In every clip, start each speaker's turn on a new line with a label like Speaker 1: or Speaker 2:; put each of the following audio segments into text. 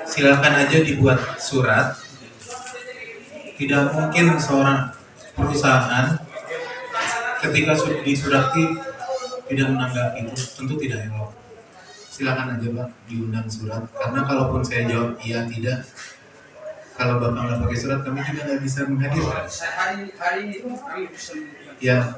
Speaker 1: silakan aja dibuat surat. Tidak mungkin seorang perusahaan ketika sudah disurati tidak menanggapi itu, tentu tidak elok. Silakan aja Pak diundang surat, karena kalaupun saya jawab iya tidak, kalau Bapak nggak pakai surat kami juga nggak bisa menghadirkan.
Speaker 2: Hari ini kami bisa
Speaker 1: Ya.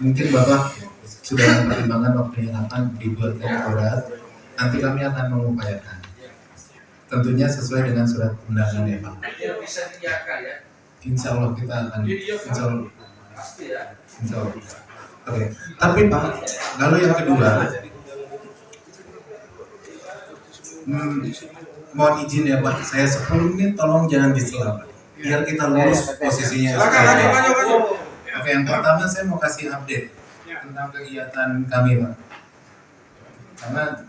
Speaker 1: Mungkin Bapak sudah mempertimbangkan waktu yang akan dibuatkan surat, nanti kami akan mengupayakan. Tentunya sesuai dengan surat undangan ya Pak.
Speaker 2: Bisa dijaga ya.
Speaker 1: Insya Allah kita akan. Insya Allah. Insya Allah. Oke. Tapi Pak, lalu yang kedua, mohon izin ya Pak, saya 10 menit tolong jangan disela Pak, biar kita lurus posisinya. Oke, yang pertama saya mau kasih update tentang kegiatan kami Pak, karena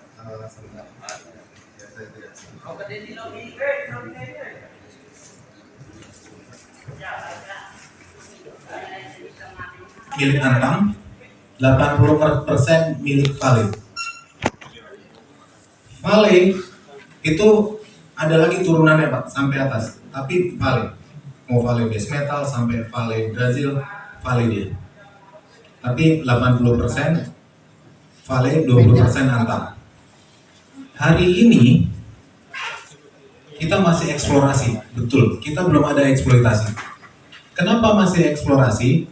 Speaker 1: milik Antam, 80% milik Vale. Vale itu ada lagi turunannya Pak, sampai atas, tapi Vale, mau Vale base metal sampai Vale Brazil, Vale dia. Tapi 80% Vale, 20% Antam. Hari ini kita masih eksplorasi, betul, kita belum ada eksploitasi. Kenapa masih eksplorasi?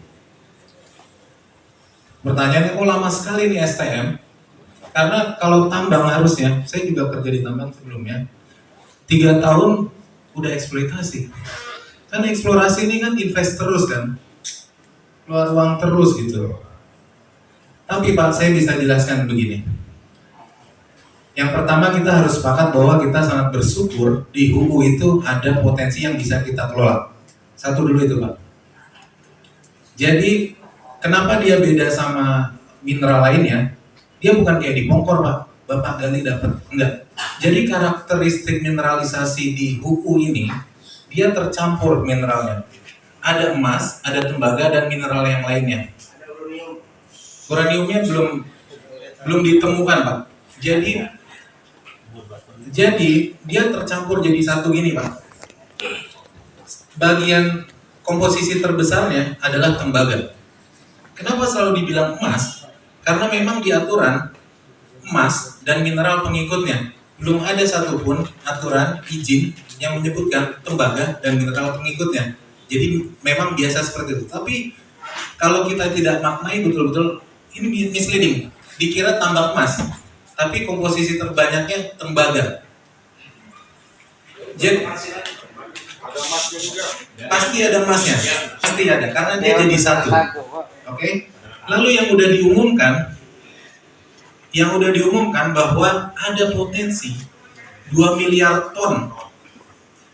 Speaker 1: Pertanyaannya, kok lama sekali nih STM? Karena kalau tambang harusnya, saya juga kerja di tambang sebelumnya, 3 tahun udah eksploitasi. Kan eksplorasi ini kan invest terus kan, keluar uang terus gitu. Tapi Pak, saya bisa jelaskan begini. Yang pertama kita harus sepakat bahwa kita sangat bersyukur di HUU itu ada potensi yang bisa kita kelola. Satu dulu itu Pak. Jadi kenapa dia beda sama mineral lainnya? Dia bukan kayak di Pongkor Pak, Bapak gali dapat, enggak. Jadi karakteristik mineralisasi di HUU ini, dia tercampur mineralnya. Ada emas, ada tembaga dan mineral yang lainnya. Uraniumnya belum ditemukan Pak. Jadi dia tercampur jadi satu gini Pak. Bagian komposisi terbesarnya adalah tembaga. Kenapa selalu dibilang emas? Karena memang di aturan emas dan mineral pengikutnya belum ada satupun aturan izin yang menyebutkan tembaga dan mineral pengikutnya. Jadi memang biasa seperti itu. Tapi kalau kita tidak maknai betul-betul, ini misleading. Dikira tambang emas, tapi komposisi terbanyaknya tembaga. Jadi pasti ada emasnya, pasti ada, karena dia jadi satu. Oke. Lalu yang udah diumumkan bahwa ada potensi 2 miliar ton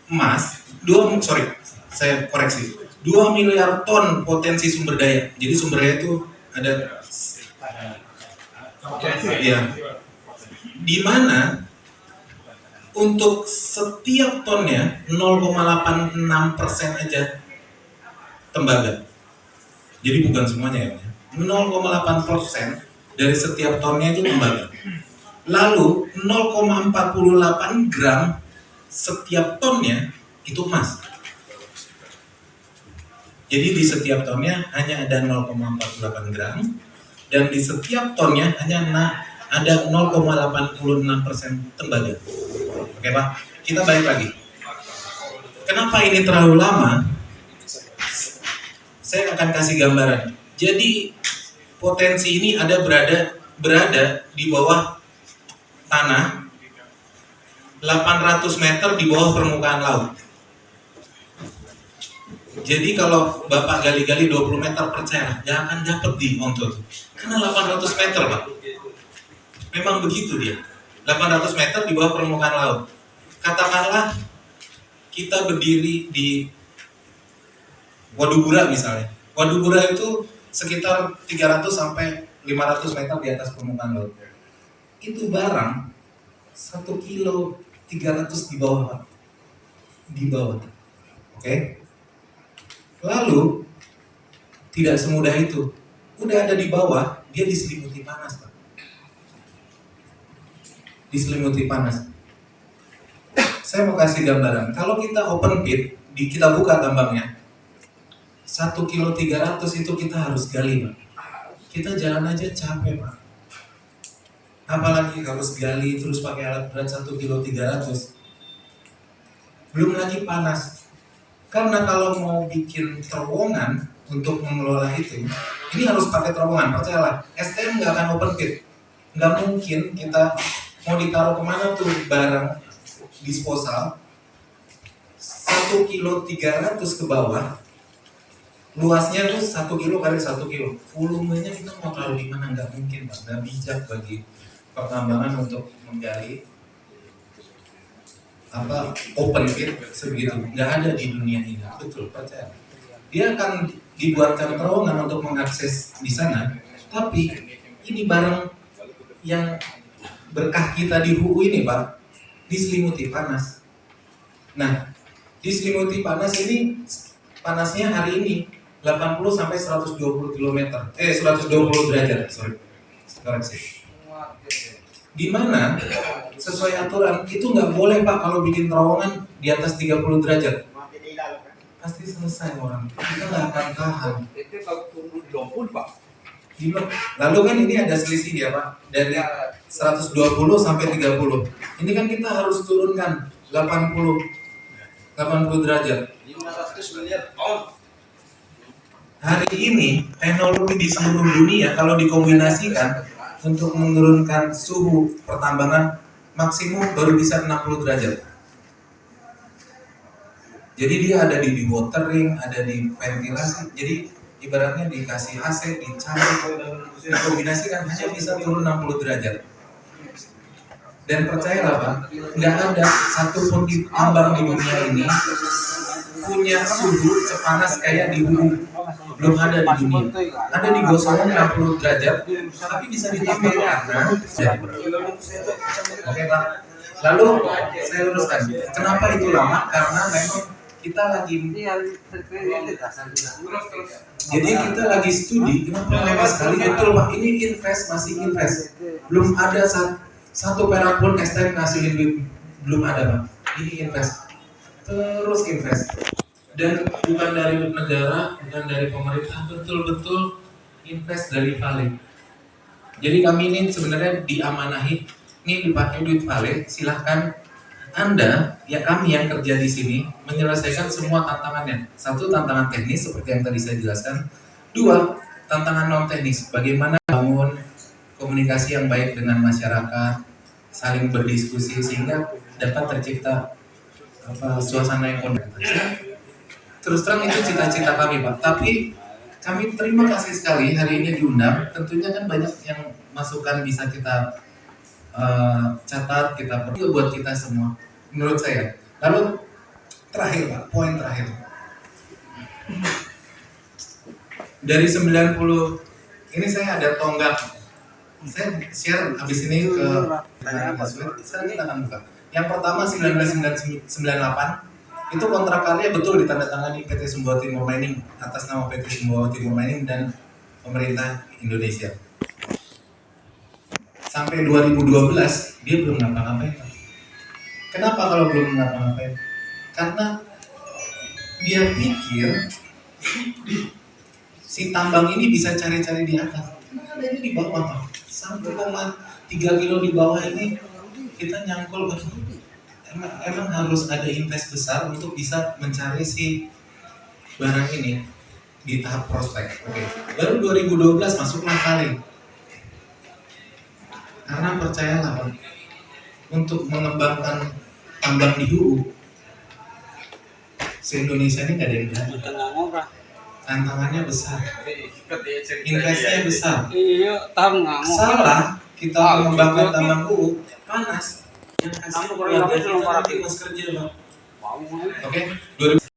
Speaker 1: emas, 2 miliar ton potensi sumber daya. Jadi sumber daya itu ada ya, di mana untuk setiap tonnya 0,86% aja tembaga. Jadi bukan semuanya ya. 0,8% dari setiap tonnya itu tembaga. Lalu 0,48 gram setiap tonnya itu emas. Jadi di setiap tonnya hanya ada 0,48 gram dan di setiap tonnya hanya ada 0,86% tembaga. Oke Pak, kita balik lagi. Kenapa ini terlalu lama? Saya akan kasih gambaran. Jadi potensi ini berada di bawah tanah 800 meter di bawah permukaan laut. Jadi kalau Bapak gali-gali 20 meter, percaya jangan akan dapat di Onto. Karena 800 meter Pak. Memang begitu dia. 800 meter di bawah permukaan laut. Katakanlah kita berdiri di Wadubura misalnya. Wadubura itu sekitar 300 sampai 500 meter di atas permukaan laut. Itu barang 1 kilo 300 di bawah Pak. Di bawah. Oke. Lalu tidak semudah itu. Udah ada di bawah, dia diselimuti panas Pak. diselimuti panas. Saya mau kasih gambaran, kalau kita open pit, kita buka tambangnya, 1 kilo 300 itu kita harus gali, Pak. Kita jalan aja capek, Pak. Apalagi harus gali terus pakai alat berat 1 kilo 300. Belum lagi panas. Karena kalau mau bikin terowongan untuk mengelola itu, ini harus pakai terowongan, percayalah. STM nggak akan open pit. Nggak mungkin kita mau ditaruh kemana tuh barang disposal 1 kilo 300 ke bawah, luasnya tuh 1 kilo kali 1 kilo, volumenya kita mau taruh di mana, nggak mungkin, Pak. Nggak bijak bagi pertambangan untuk menggali open pit sebegitu, nggak ada di dunia ini, betul, percaya. Dia akan dibuatkan terowongan untuk mengakses di sana, tapi ini barang yang berkah kita di HUU ini, Pak, diselimuti panas. Nah, diselimuti panas ini, panasnya hari ini 80 sampai 120 km, 120 derajat, koreksi. Di mana sesuai aturan itu nggak boleh, Pak, kalau bikin terowongan di atas 30 derajat. Pasti selesai orang. Kita nggak akan tahan.
Speaker 2: Itu kalau turun di Lompun, Pak.
Speaker 1: Lalu kan ini ada selisih ya, Pak, dari 120 sampai 30. Ini kan kita harus turunkan 80 derajat.
Speaker 2: 500 miliar ton.
Speaker 1: Hari ini teknologi di seluruh dunia kalau dikombinasikan untuk menurunkan suhu pertambangan maksimum baru bisa 60 derajat. Jadi dia ada di dewatering, ada di ventilasi. Jadi ibaratnya dikasih AC, dicampur, dikombinasikan hanya bisa turun 60 derajat. Dan percayalah, Pak, nggak ada satupun tambang di dunia ini punya suhu sepanas kayak di bumi. Belum ada di dunia. Ada di Gosong 60 derajat, tapi bisa ditambah karena Oke, Pak. Lalu saya luruskan. Kenapa itu lama? Karena memang kita lagi jadi kita lagi studi kenapa lama sekali. Betul, Pak, ini masih invest. Belum ada satu perak pun STM ngasihin duit, belum ada, Pak. Ini invest, terus invest, dan bukan dari negara, bukan dari pemerintah, betul-betul invest dari Vale. Jadi kami ini sebenarnya diamanahi, ini dipakai duit Vale. Silahkan Anda, ya kami yang kerja di sini menyelesaikan semua tantangannya. Satu, tantangan teknis seperti yang tadi saya jelaskan. Dua, tantangan non teknis. Bagaimana bangun komunikasi yang baik dengan masyarakat, saling berdiskusi sehingga dapat tercipta suasana yang kondusif. Terus terang itu cita-cita kami, Pak. Tapi kami terima kasih sekali hari ini diundang. Tentunya kan banyak yang masukan bisa kita catat, kita perlu buat kita semua, menurut saya. Lalu terakhir, Pak, poin terakhir. Dari 90, ini saya ada tonggak. Saya share habis ini ke sekarang kita akan buka. Yang pertama 1998 itu kontrak karya betul ditandatangani PT Sumbawa Timur Mining atas nama PT Sumbawa Timur Mining dan pemerintah Indonesia. Sampai 2012 dia belum ngapa-ngapain. Kenapa kalau belum ngapa-ngapain? Karena dia pikir si tambang ini bisa cari-cari di atas. Adanya di bawah, Pak. 1,3 kilo di bawah ini kita nyangkul. Emang harus ada invest besar untuk bisa mencari si barang ini di tahap prospek. Oke. Baru 2012 masuklah Vale. Karena percayalah, Pak, untuk mengembangkan tambang di hulu se-Indonesia ini nggak ada yang berani. Tantangannya besar, investnya besar. Salah kita mengembangkan tambang hulu panas. Yang kasih keluarga kita nanti mas kerja, Pak. Oke.